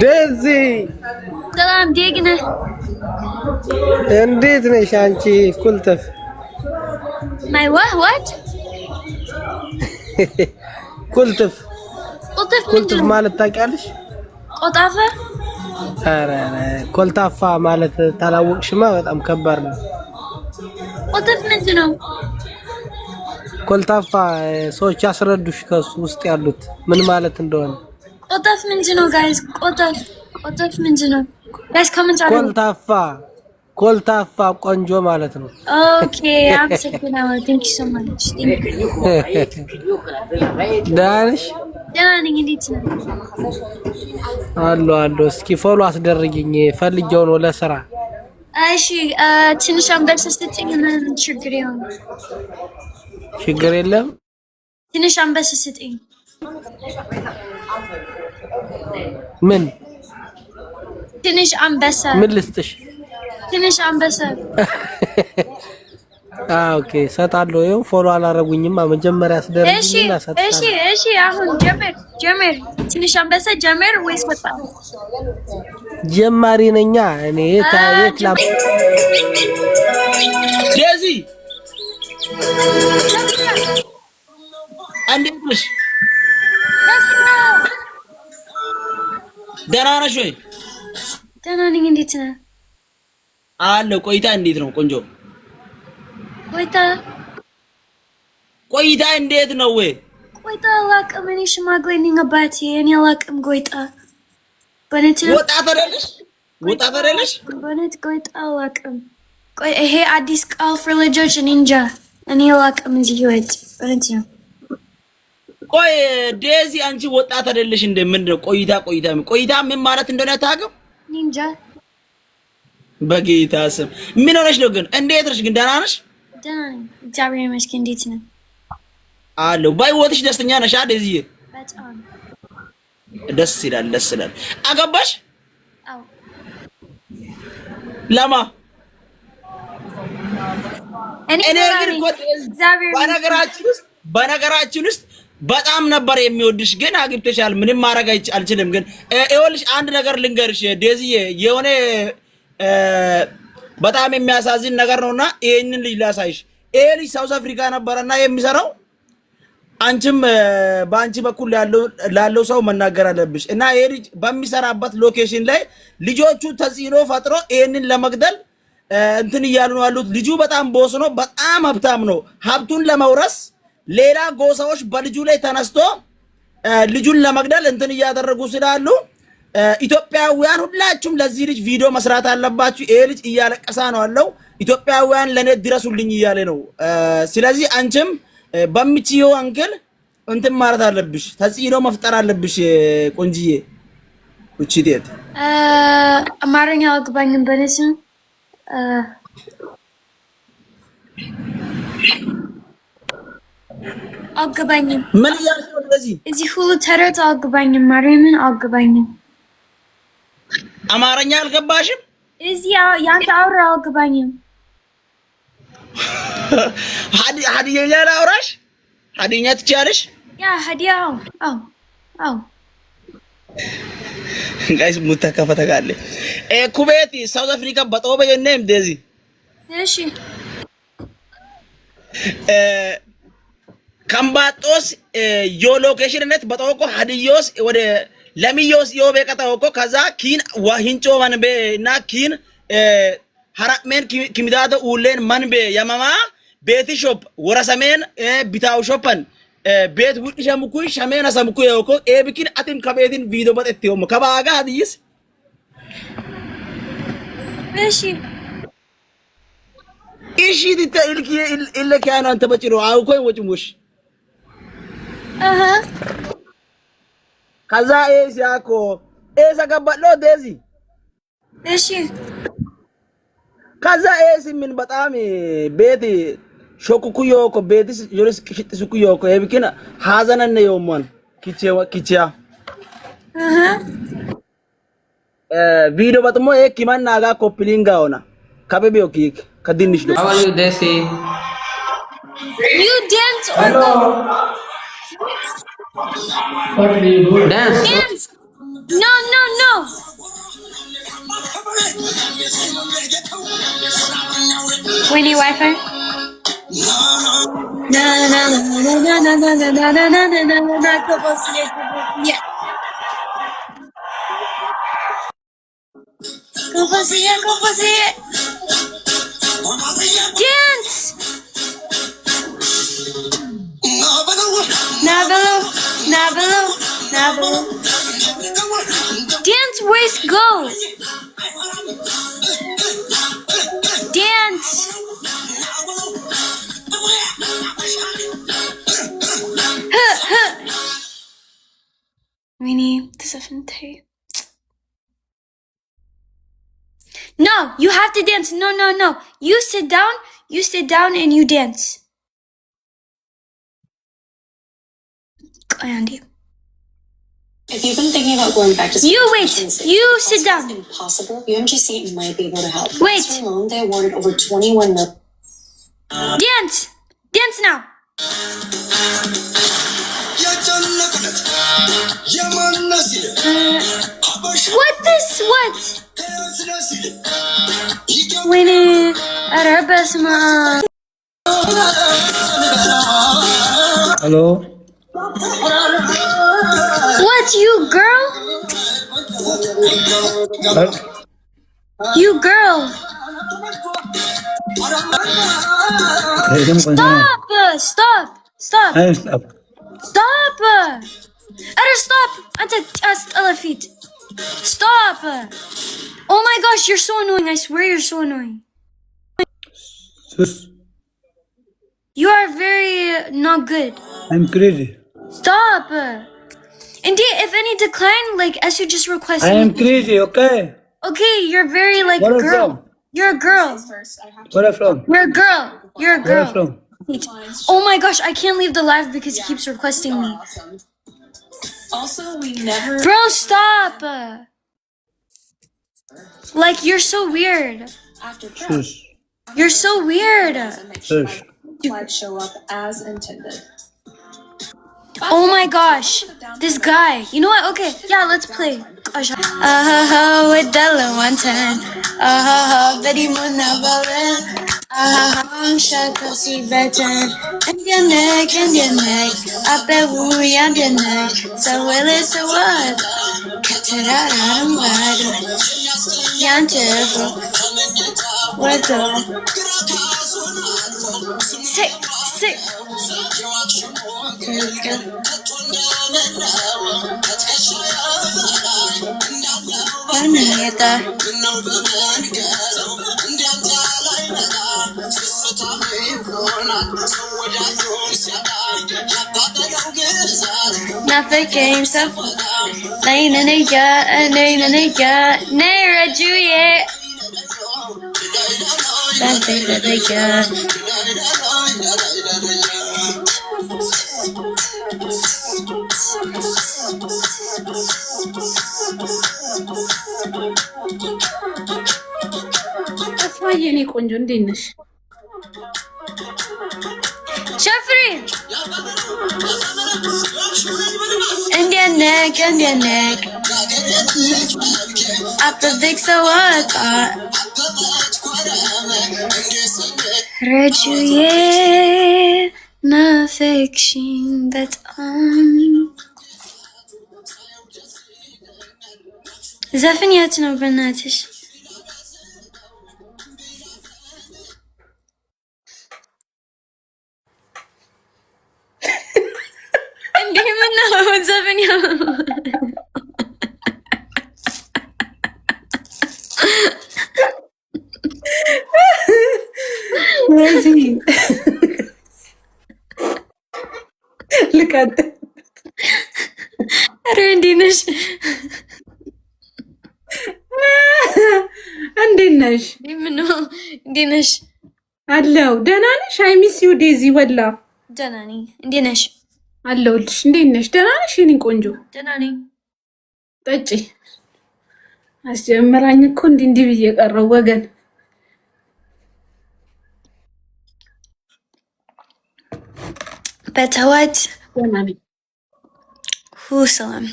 ዴዚ ሰላም ዴግነ እንዴት ነሽ አንቺ? ኩልተፍ ማይ ዋት ኩልተፍ ኩልተፍ ማለት ታውቂያለሽ? ቆጣፈ ኧረ ኮልታፋ ማለት ታላወቅሽማ በጣም ከባድ ነው። ቆጣፍ ምንድን ነው? ኮልታፋ ሰዎች ያስረዱሽ ከሱ ውስጥ ያሉት ምን ማለት እንደሆነ። ቆጣፍ ምንድን ነው ጋይስ? ቆጣፍ ምንድን ነው ጋይስ? ኮሜንት አድርጉ። ኮልታፋ ቆንጆ ማለት ነው። ኦኬ አመሰግናለሁ። ቴንክ ዩ ሶ ማች ቴንክ ዩ። ዳንሽ ዳንኝ እንዴት ነው? አሎ እስኪ ፎሎ አስደርጊኝ ፈልጌው ነው ለስራ። እሺ ትንሽ አንበሳ ስጠኝ እና ችግር የለም። ትንሽ አንበሳ ስጠኝ። ምን ትንሽ አንበሳ? ምን ልስጥሽ? ትንሽ አንበሳ። ኦኬ ሰጣለሁ። ይኸው ፎሎ አላረጉኝማ መጀመሪያ አስደርጊኝና ሰጣለሁ። እሺ አሁን ጀመር ትንሽ አንበሳ ጀመር ወይስ ወጣ? ጀማሪ ነኛ እኔ ታየት ላ ዴዚ እንዴት ነሽ? ደህና ነሽ ወይ? ደህና ነኝ። እንዴት ነህ? አለሁ። ቆይታ እንዴት ነው? ቆንጆ ቆይታ እንዴት ነው? ወይ ቆይታ አላውቅም። እኔ ሽማግሌ ነኝ አባቴ። እኔ አላውቅም ቆይታ። በእውነት ወጣት አይደለሽ? በእውነት ቆይታ አላውቅም። ቆይ ይሄ አዲስ ቃል for ልጆች እኔ እንጃ። እኔ አላውቅም እዚህ ህይወት በእውነት ነው። ቆይ ዴዚ አንቺ ወጣት አይደለሽ እንደ ምንድን ነው ቆይታ ምን ማለት እንደሆነ አታውቅም? እኔ እንጃ። በጌታ ስም ምን ሆነሽ ነው ግን? እንዴት ነሽ ግን? ደህና ነሽ? ደህና ነኝ እግዚአብሔር ይመስገን። እንዴት ነህ? አለሁ። በህይወትሽ ደስተኛ ነሽ? ዴዚ በጣም ደስ ይላል። አገባሽ? አዎ። ለማ እኔ ግን በነገራችን ውስጥ በጣም ነበር የሚወድሽ ግን አግብተሻል። ምንም ማድረግ አልችልም። ግን ይኸውልሽ አንድ ነገር ልንገርሽ ዴዚዬ፣ የሆነ በጣም የሚያሳዝን ነገር ነውና ይሄንን ልጅ ላሳይሽ። ይሄ ልጅ ሳውዝ አፍሪካ ነበረና የሚሰራው አንቺም በአንቺ በኩል ላለው ሰው መናገር አለብሽ። እና ይሄ ልጅ በሚሰራበት ሎኬሽን ላይ ልጆቹ ተጽዕኖ ፈጥሮ ይሄንን ለመግደል እንትን እያሉ ነው ያሉት። ልጁ በጣም ቦስ ነው፣ በጣም ሀብታም ነው። ሀብቱን ለመውረስ ሌላ ጎሳዎች በልጁ ላይ ተነስቶ ልጁን ለመግደል እንትን እያደረጉ ስላሉ ኢትዮጵያውያን ሁላችሁም ለዚህ ልጅ ቪዲዮ መስራት አለባችሁ። ይሄ ልጅ እያለቀሳ ነው ያለው። ኢትዮጵያውያን ለኔ ድረሱልኝ እያለ ነው። ስለዚህ አንቺም በምችየው አንግል እንትን ማለት አለብሽ፣ ተጽዕኖ መፍጠር አለብሽ። ቆንጂዬ እቺ አማርኛ አልገባኝም በነሱ አልገባኝም። ምን እያልሽ ነው? እንደዚህ እዚህ ሁሉ ተረት አልገባኝም። ማርያምን አልገባኝም። አማርኛ አልገባሽም? እዚህ ያንተ አውራ አልገባኝም። ሀዲየኛ ላውራሽ? ሀዲየኛ ትችያለሽ? ያ ሀዲያ አው ጋይስ ሙታ ከፈተጋለ ኩቤት ሳውዝ አፍሪካ በጦበ የነም ዴዚ እሺ ካምባጦስ ዮ ሎኬሽንነት በጦቆ ሀዲዮስ ወደ ለሚዮስ ዮ በቀጣውቆ ከዛ ኪን ዋሂንጮ ማንበ እና ኪን ሐራሜን ኪሚዳደ ኡሌን ማንበ ያማማ ቤት ሾፕ ወረሰሜን ቢታው ሾፐን ቤት ውጭ ሸምኩ ሸሜና ሰምኩ የውኮ ኤብኪን አቲም ከቤትን ቪዲዮ በተትዮ ከባጋ ሀዲስ እሺ ዲቴል ኢለካና አንተ በጭሮ አውኮይ ወጭሙሽ ከዛ ኤሲያኮ ኤሰገባሎ ዴዚ እሺ ከዛ ኤሲ ምን በጣም ቤት ሾኩኩዮ ኮ ቤትስ ዮርስ ክሽጥሱኩዮ ኮ ኤብኪና ሀዘነነ የውማን ኪቺያ ቪዲዮ በጥሞ ኤኪማና አጋ ኮፕሊንጋ ሆና ከበቢዮ ኪክ ከድንሽ ዶ How are you, Desi? You dance Hello. What will you do? Dance. Dance. No, no, no. Winnie Wi-Fi. Na na na na na na na na na na na na na na. Yeah. Composite. Dance. Nabalo. Dance, waist, go. Dance. Winnie, this is fantastic. No, you have to dance. No. You sit down and you dance. Andy. If you've been thinking about going back to school, You wait. You sit down. Impossible. UMGC might be able to help. Wait. Last year alone, they awarded over 21 million. Dance now. What? Winnie, Arabasma. Hello. What, you girl? You girl. Stop. Stop. Stop. أنت feet. Stop. Oh my gosh, you're so annoying. I swear you're so annoying. Sus. You are very not good. I'm crazy. Stop. Indeed, if any decline, like as you just request. I am crazy, okay? Okay, you're very like Where are you girl. from? You're a girl. Where are you from? You're a girl. You're a Where are you girl. from? Oh my gosh, I can't leave the live because he keeps requesting me. Also, we never. Bro, stop. Like you're so weird. After prep, Sus. You're so weird. make sure Sus. flights show up as intended. Oh my gosh, this guy. You know what? Okay, yeah, let's play. Gosh. With Della 110. Betty Munavale. Shaka si better. And your neck. I bet we and your neck. So will it, so what? Cut it out, I'm wide. Yante. What the? Sick. Nothing came so Lane and a yacht, Naira Juliet. Nothing that they got. ተስፋዬ የኔ ቆንጆ እንዴት ነሽ? ሸፍሪ እንዴት ነህ? አበበክ ሰዋቃ ረጁዬ ናፈቅሽኝ በጣም ዘፈን የት ነው በእናትሽ? እንዴ ምን ነው ዘፈን ልቀጥል? ኧረ እንዴት ነሽ? እንዴት ነሽ? ምነው እንዴት ነሽ? አለው ደህና ነሽ? አይ ሚስ ዩ ዴዚ ወላ ደህና ነኝ። እንዴት ነሽ? አለሁልሽ። እንዴት ነሽ? ደህና ነሽ የኔ ቆንጆ? ደህና ነኝ። ጠጪ አስጀመራኝ እኮ እንዲህ ብዬ ቀረው ወገን። በተዋት ደህና ነኝ። ሰላም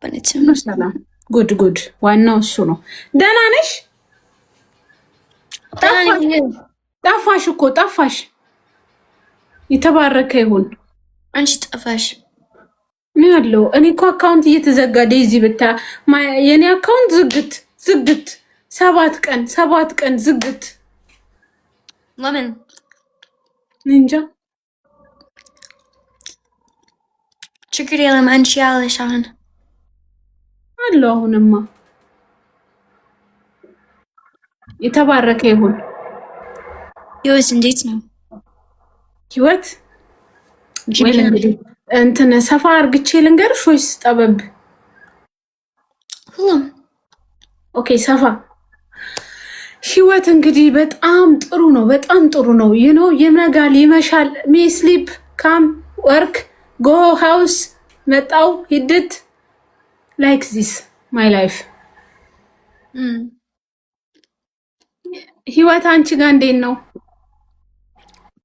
በነችም ሰላም ጉድ ጉድ ዋናው እሱ ነው። ደህና ነሽ? ጠፋሽ እኮ ጠፋሽ። የተባረከ ይሁን። አንቺ ጠፋሽ። ምን ያለው እኔ እኮ አካውንት እየተዘጋ ዴዚ ብታ የኔ አካውንት ዝግት 7 ቀን ዝግት። ለምን እንጃ። ችግር የለም። አንቺ ያለሽ አሁን አለው። አሁንማ የተባረከ ይሁን። ህይወት እንዴት ነው? ህይወት እንትን ሰፋ አርግቼ ልንገርሽ ወይስ ጠበብ? ሁሉም ኦኬ ሰፋ። ህይወት እንግዲህ በጣም ጥሩ ነው፣ በጣም ጥሩ ነው። ይነጋል፣ ይመሻል። ሚ ስሊፕ ካም ወርክ ጎ ሃውስ መጣው ሂድት ላይክ ዚስ ማይ ላይፍ። ህይወት አንቺ ጋር እንዴት ነው?